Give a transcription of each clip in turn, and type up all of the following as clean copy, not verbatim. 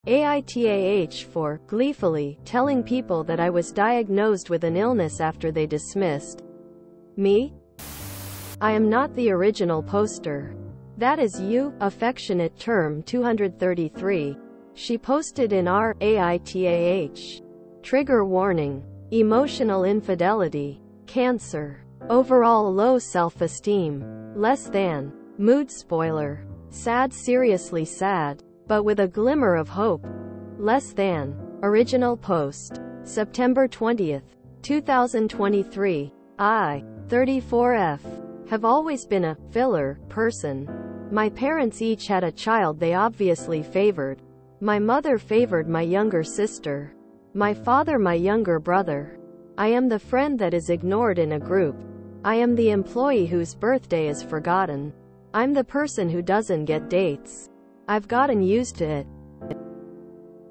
AITAH for gleefully telling people that I was diagnosed with an illness after they dismissed me. I am not the original poster. That is you, affectionate term 233. She posted in our AITAH. Trigger warning. Emotional infidelity. Cancer. Overall low self-esteem. Less than. Mood spoiler. Sad, seriously sad. But with a glimmer of hope. Less than. Original post. September 20th, 2023. I, 34F, have always been a filler person. My parents each had a child they obviously favored. My mother favored my younger sister. My father my younger brother. I am the friend that is ignored in a group. I am the employee whose birthday is forgotten. I'm the person who doesn't get dates. I've gotten used to it.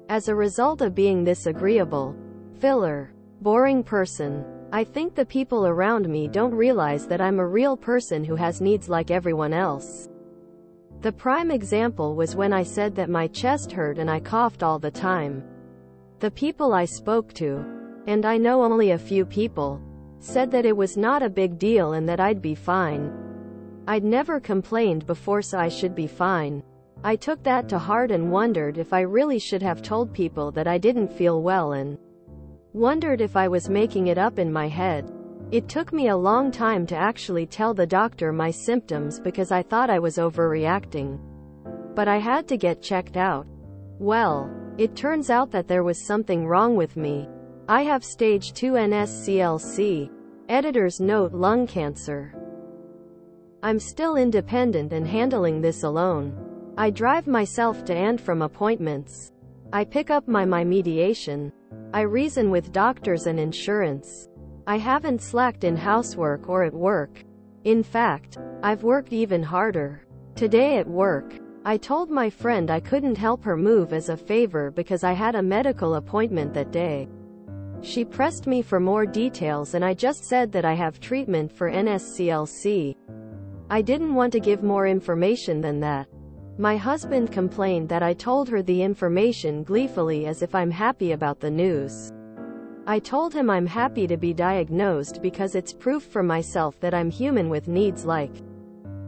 As a result of being this agreeable, filler, boring person, I think the people around me don't realize that I'm a real person who has needs like everyone else. The prime example was when I said that my chest hurt and I coughed all the time. The people I spoke to, and I know only a few people, said that it was not a big deal and that I'd be fine. I'd never complained before, so I should be fine. I took that to heart and wondered if I really should have told people that I didn't feel well, and wondered if I was making it up in my head. It took me a long time to actually tell the doctor my symptoms because I thought I was overreacting. But I had to get checked out. Well, it turns out that there was something wrong with me. I have stage 2 NSCLC. Editor's note: lung cancer. I'm still independent and handling this alone. I drive myself to and from appointments. I pick up my medication. I reason with doctors and insurance. I haven't slacked in housework or at work. In fact, I've worked even harder. Today at work, I told my friend I couldn't help her move as a favor because I had a medical appointment that day. She pressed me for more details and I just said that I have treatment for NSCLC. I didn't want to give more information than that. My husband complained that I told her the information gleefully as if I'm happy about the news. I told him I'm happy to be diagnosed because it's proof for myself that I'm human with needs like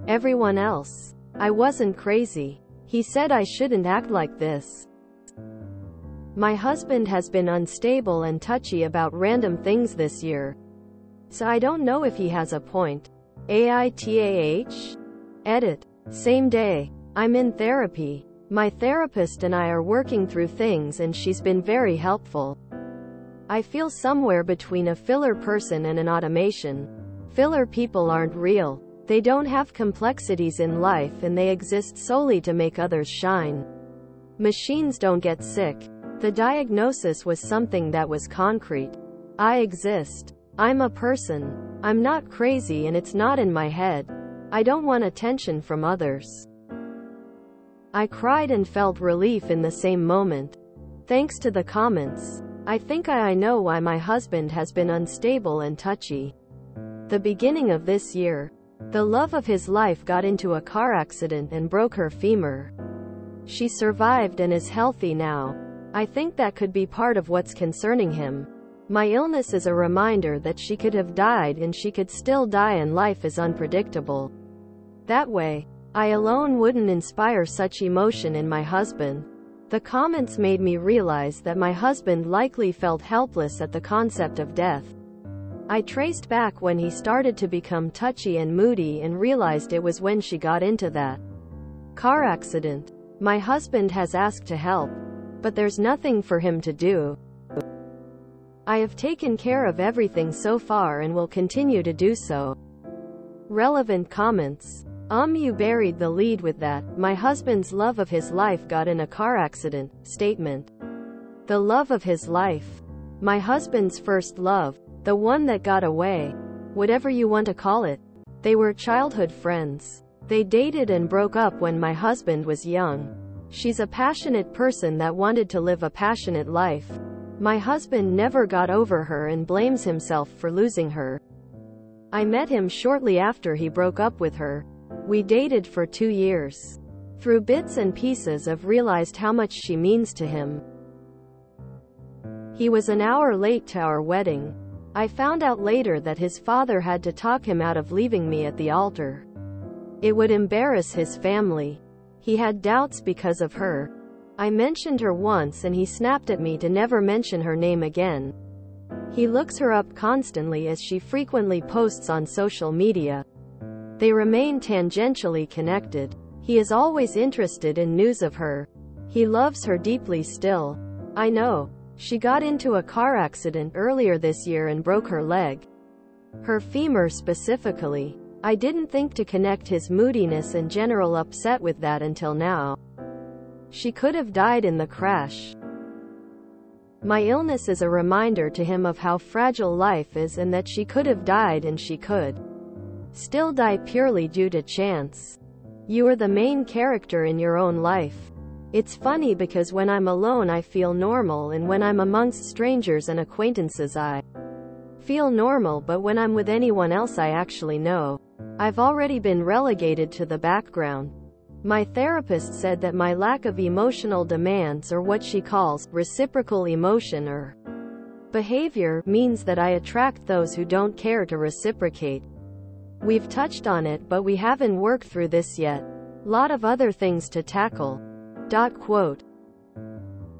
everyone else. I wasn't crazy. He said I shouldn't act like this. My husband has been unstable and touchy about random things this year. So I don't know if he has a point. AITAH? Edit. Same day. I'm in therapy. My therapist and I are working through things and she's been very helpful. I feel somewhere between a filler person and an automation. Filler people aren't real. They don't have complexities in life and they exist solely to make others shine. Machines don't get sick. The diagnosis was something that was concrete. I exist. I'm a person. I'm not crazy and it's not in my head. I don't want attention from others. I cried and felt relief in the same moment. Thanks to the comments. I think I know why my husband has been unstable and touchy. The beginning of this year, the love of his life got into a car accident and broke her femur. She survived and is healthy now. I think that could be part of what's concerning him. My illness is a reminder that she could have died and she could still die and life is unpredictable. That way, I alone wouldn't inspire such emotion in my husband. The comments made me realize that my husband likely felt helpless at the concept of death. I traced back when he started to become touchy and moody and realized it was when she got into that car accident. My husband has asked to help, but there's nothing for him to do. I have taken care of everything so far and will continue to do so. Relevant comments. You buried the lead with that. My husband's love of his life got in a car accident. Statement. The love of his life. My husband's first love. The one that got away. Whatever you want to call it. They were childhood friends. They dated and broke up when my husband was young. She's a passionate person that wanted to live a passionate life. My husband never got over her and blames himself for losing her. I met him shortly after he broke up with her. We dated for 2 years. Through bits and pieces I've realized how much she means to him. He was an hour late to our wedding. I found out later that his father had to talk him out of leaving me at the altar. It would embarrass his family. He had doubts because of her. I mentioned her once and he snapped at me to never mention her name again. He looks her up constantly as she frequently posts on social media. They remain tangentially connected. He is always interested in news of her. He loves her deeply still. I know. She got into a car accident earlier this year and broke her leg. Her femur specifically. I didn't think to connect his moodiness and general upset with that until now. She could have died in the crash. My illness is a reminder to him of how fragile life is and that she could have died and she could still die purely due to chance. You are the main character in your own life. It's funny because when I'm alone I feel normal, and when I'm amongst strangers and acquaintances I feel normal, but when I'm with anyone else I actually know I've already been relegated to the background. My therapist said that my lack of emotional demands, or what she calls reciprocal emotion or behavior, means that I attract those who don't care to reciprocate. We've touched on it, but we haven't worked through this yet. Lot of other things to tackle. Quote.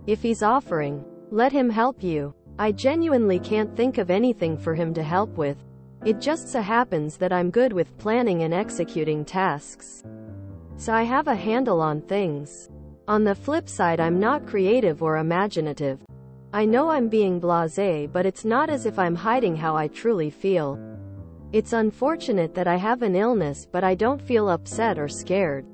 If he's offering, let him help you. I genuinely can't think of anything for him to help with. It just so happens that I'm good with planning and executing tasks. So I have a handle on things. On the flip side, I'm not creative or imaginative. I know I'm being blasé, but it's not as if I'm hiding how I truly feel. It's unfortunate that I have an illness, but I don't feel upset or scared.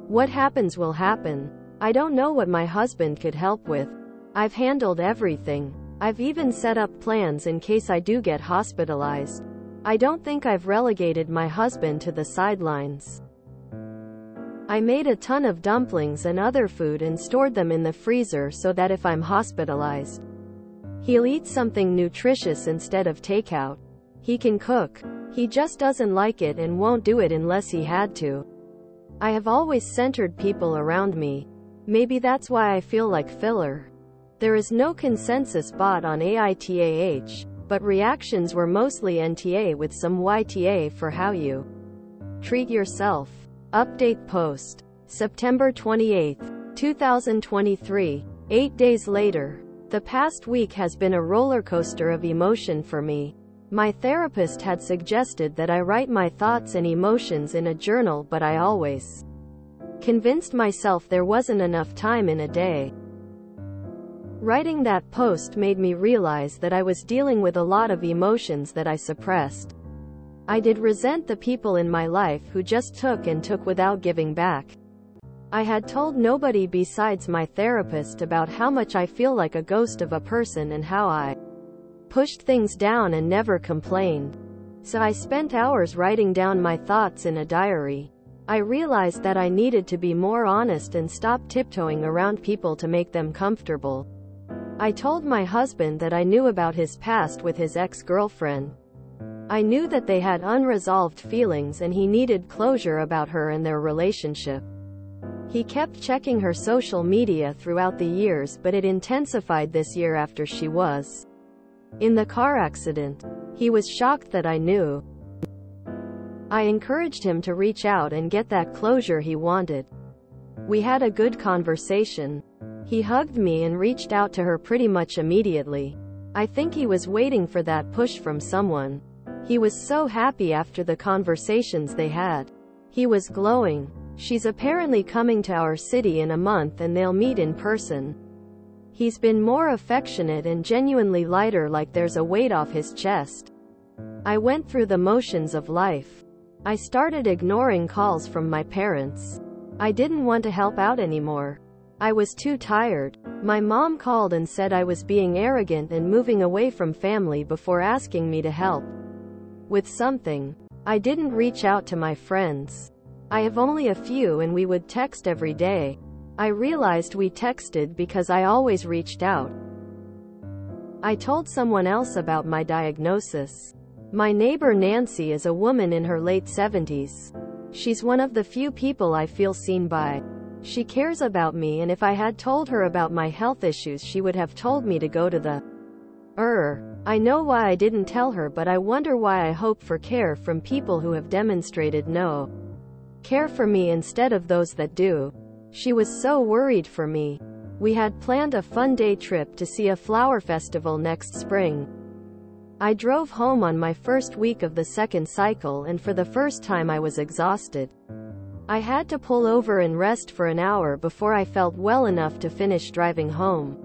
What happens will happen. I don't know what my husband could help with. I've handled everything. I've even set up plans in case I do get hospitalized. I don't think I've relegated my husband to the sidelines. I made a ton of dumplings and other food and stored them in the freezer so that if I'm hospitalized, he'll eat something nutritious instead of takeout. He can cook. He just doesn't like it and won't do it unless he had to. I have always centered people around me. Maybe that's why I feel like filler. There is no consensus bot on AITAH, but reactions were mostly NTA with some YTA for how you treat yourself. Update post. September 28, 2023. 8 days later. The past week has been a roller coaster of emotion for me. My therapist had suggested that I write my thoughts and emotions in a journal, but I always convinced myself there wasn't enough time in a day. Writing that post made me realize that I was dealing with a lot of emotions that I suppressed. I did resent the people in my life who just took and took without giving back. I had told nobody besides my therapist about how much I feel like a ghost of a person and how I pushed things down and never complained. So I spent hours writing down my thoughts in a diary. I realized that I needed to be more honest and stop tiptoeing around people to make them comfortable. I told my husband that I knew about his past with his ex-girlfriend. I knew that they had unresolved feelings and he needed closure about her and their relationship. He kept checking her social media throughout the years, but it intensified this year after she was in the car accident. He was shocked that I knew. I encouraged him to reach out and get that closure he wanted. We had a good conversation. He hugged me and reached out to her pretty much immediately. I think he was waiting for that push from someone. He was so happy after the conversations they had. He was glowing. She's apparently coming to our city in a month and they'll meet in person. He's been more affectionate and genuinely lighter, like there's a weight off his chest. I went through the motions of life. I started ignoring calls from my parents. I didn't want to help out anymore. I was too tired. My mom called and said I was being arrogant and moving away from family before asking me to help with something. I didn't reach out to my friends. I have only a few and we would text every day. I realized we texted because I always reached out. I told someone else about my diagnosis. My neighbor Nancy is a woman in her late 70s. She's one of the few people I feel seen by. She cares about me, and if I had told her about my health issues she would have told me to go to the I know why I didn't tell her, but I wonder why I hope for care from people who have demonstrated no care for me instead of those that do. She was so worried for me. We had planned a fun day trip to see a flower festival next spring. I drove home on my first week of the second cycle, and for the first time I was exhausted. I had to pull over and rest for an hour before I felt well enough to finish driving home.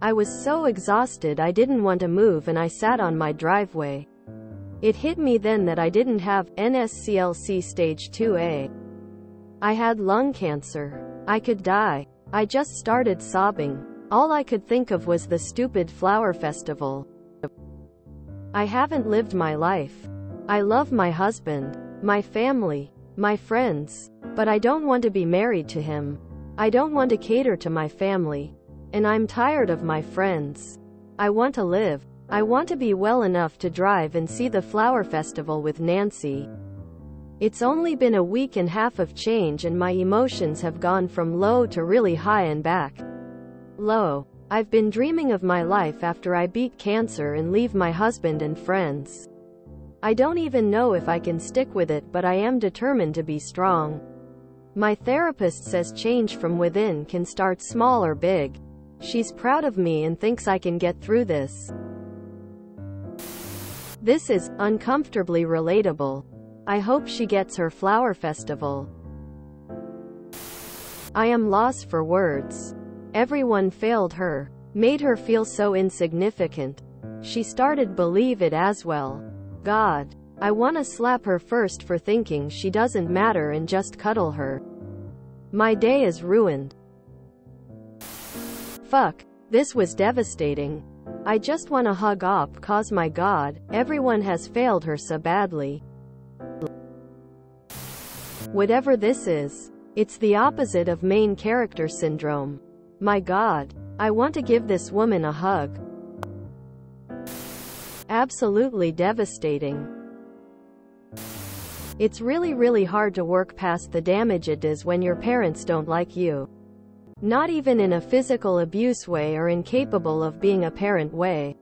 I was so exhausted I didn't want to move, and I sat on my driveway. It hit me then that I didn't have NSCLC stage 2A. I had lung cancer. I could die. I just started sobbing. All I could think of was the stupid flower festival. I haven't lived my life. I love my husband, my family, my friends, but I don't want to be married to him. I don't want to cater to my family. And I'm tired of my friends. I want to live. I want to be well enough to drive and see the flower festival with Nancy. It's only been a week and a half of change, and my emotions have gone from low to really high and back. Low. I've been dreaming of my life after I beat cancer and leave my husband and friends. I don't even know if I can stick with it, but I am determined to be strong. My therapist says change from within can start small or big. She's proud of me and thinks I can get through this. This is uncomfortably relatable. I hope she gets her flower festival. I am lost for words. Everyone failed her, made her feel so insignificant. She started believe it as well. God, I wanna slap her first for thinking she doesn't matter and just cuddle her. My day is ruined. Fuck, this was devastating. I just wanna hug up, cause my God, everyone has failed her so badly. Whatever this is, it's the opposite of main character syndrome. My God, I want to give this woman a hug. Absolutely devastating. It's really hard to work past the damage it does when your parents don't like you. Not even in a physical abuse way or incapable of being a parent way,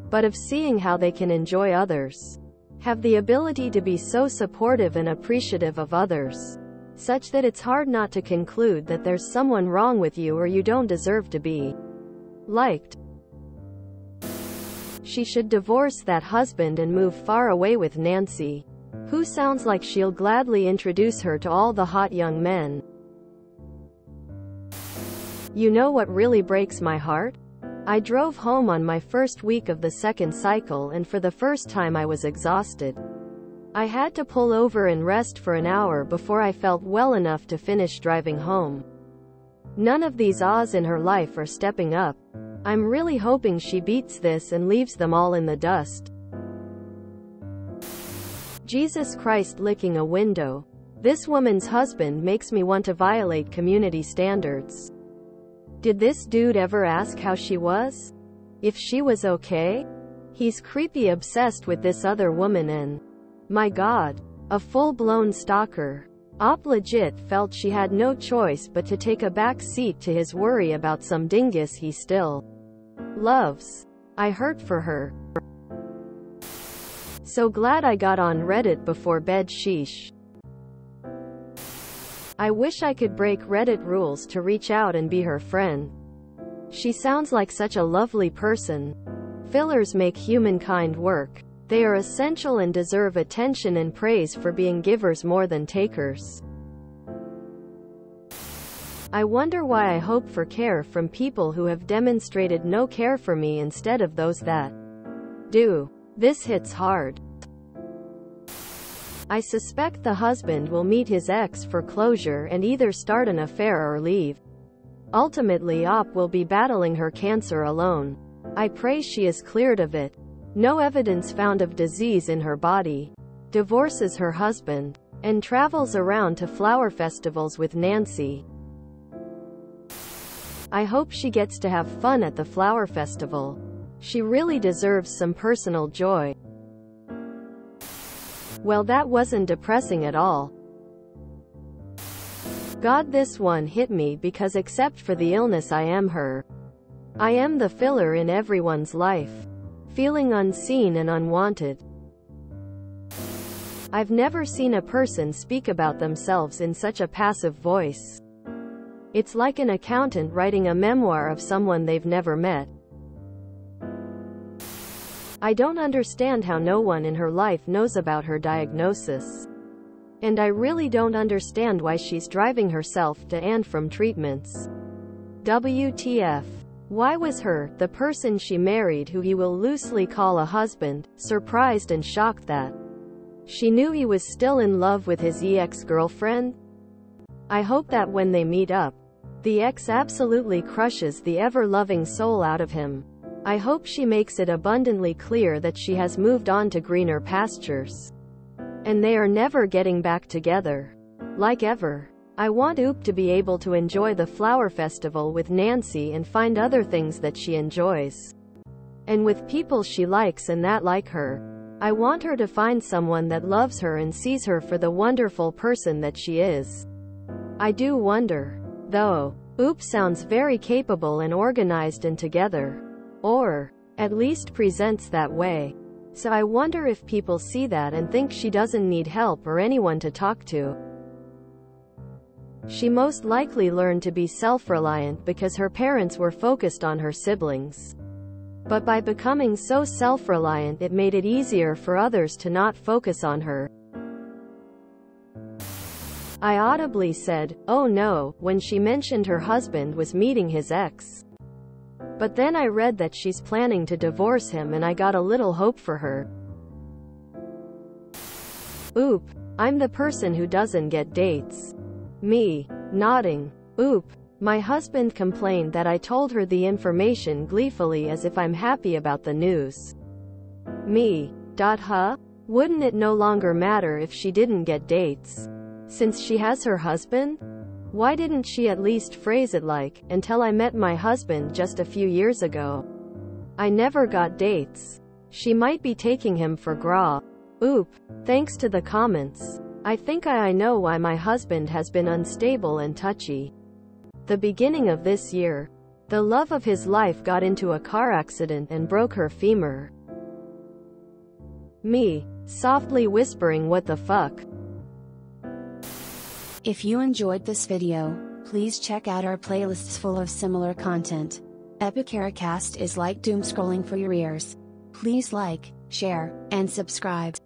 but of seeing how they can enjoy others. Have the ability to be so supportive and appreciative of others, such that it's hard not to conclude that there's someone wrong with you or you don't deserve to be liked. She should divorce that husband and move far away with Nancy, who sounds like she'll gladly introduce her to all the hot young men. You know what really breaks my heart? I drove home on my first week of the second cycle, and for the first time I was exhausted. I had to pull over and rest for an hour before I felt well enough to finish driving home. None of these ahs in her life are stepping up. I'm really hoping she beats this and leaves them all in the dust. Jesus Christ, licking a window. This woman's husband makes me want to violate community standards. Did this dude ever ask how she was? If she was okay? He's creepy obsessed with this other woman and, my God, a full-blown stalker. Op legit felt she had no choice but to take a back seat to his worry about some dingus he still loves. I hurt for her. So glad I got on Reddit before bed, sheesh. I wish I could break Reddit rules to reach out and be her friend. She sounds like such a lovely person. Fillers make humankind work. They are essential and deserve attention and praise for being givers more than takers. I wonder why I hope for care from people who have demonstrated no care for me instead of those that do. This hits hard. I suspect the husband will meet his ex for closure and either start an affair or leave. Ultimately, Op will be battling her cancer alone. I pray she is cleared of it. No evidence found of disease in her body. Divorces her husband and travels around to flower festivals with Nancy. I hope she gets to have fun at the flower festival. She really deserves some personal joy. Well, that wasn't depressing at all. God, this one hit me because except for the illness I am her. I am the filler in everyone's life. Feeling unseen and unwanted. I've never seen a person speak about themselves in such a passive voice. It's like an accountant writing a memoir of someone they've never met. I don't understand how no one in her life knows about her diagnosis. And I really don't understand why she's driving herself to and from treatments. WTF. Why was her, the person she married who he will loosely call a husband, surprised and shocked that she knew he was still in love with his ex-girlfriend? I hope that when they meet up, the ex absolutely crushes the ever-loving soul out of him. I hope she makes it abundantly clear that she has moved on to greener pastures. And they are never getting back together. Like ever. I want Oop to be able to enjoy the flower festival with Nancy and find other things that she enjoys. And with people she likes and that like her. I want her to find someone that loves her and sees her for the wonderful person that she is. I do wonder, though. Oop sounds very capable and organized and together. Or, at least presents that way. So I wonder if people see that and think she doesn't need help or anyone to talk to. She most likely learned to be self-reliant because her parents were focused on her siblings. But by becoming so self-reliant, it made it easier for others to not focus on her. I audibly said, "Oh no," when she mentioned her husband was meeting his ex. But then I read that she's planning to divorce him and I got a little hope for her. Oop. I'm the person who doesn't get dates. Me. Nodding. Oop. My husband complained that I told her the information gleefully as if I'm happy about the news. Me. Huh? Wouldn't it no longer matter if she didn't get dates? Since she has her husband? Why didn't she at least phrase it like, until I met my husband just a few years ago? I never got dates. She might be taking him for gras. Oop. Thanks to the comments. I think I know why my husband has been unstable and touchy. The beginning of this year, the love of his life got into a car accident and broke her femur. Me. Softly whispering, what the fuck? If you enjoyed this video, please check out our playlists full of similar content. AITAH is like doom scrolling for your ears. Please like, share, and subscribe.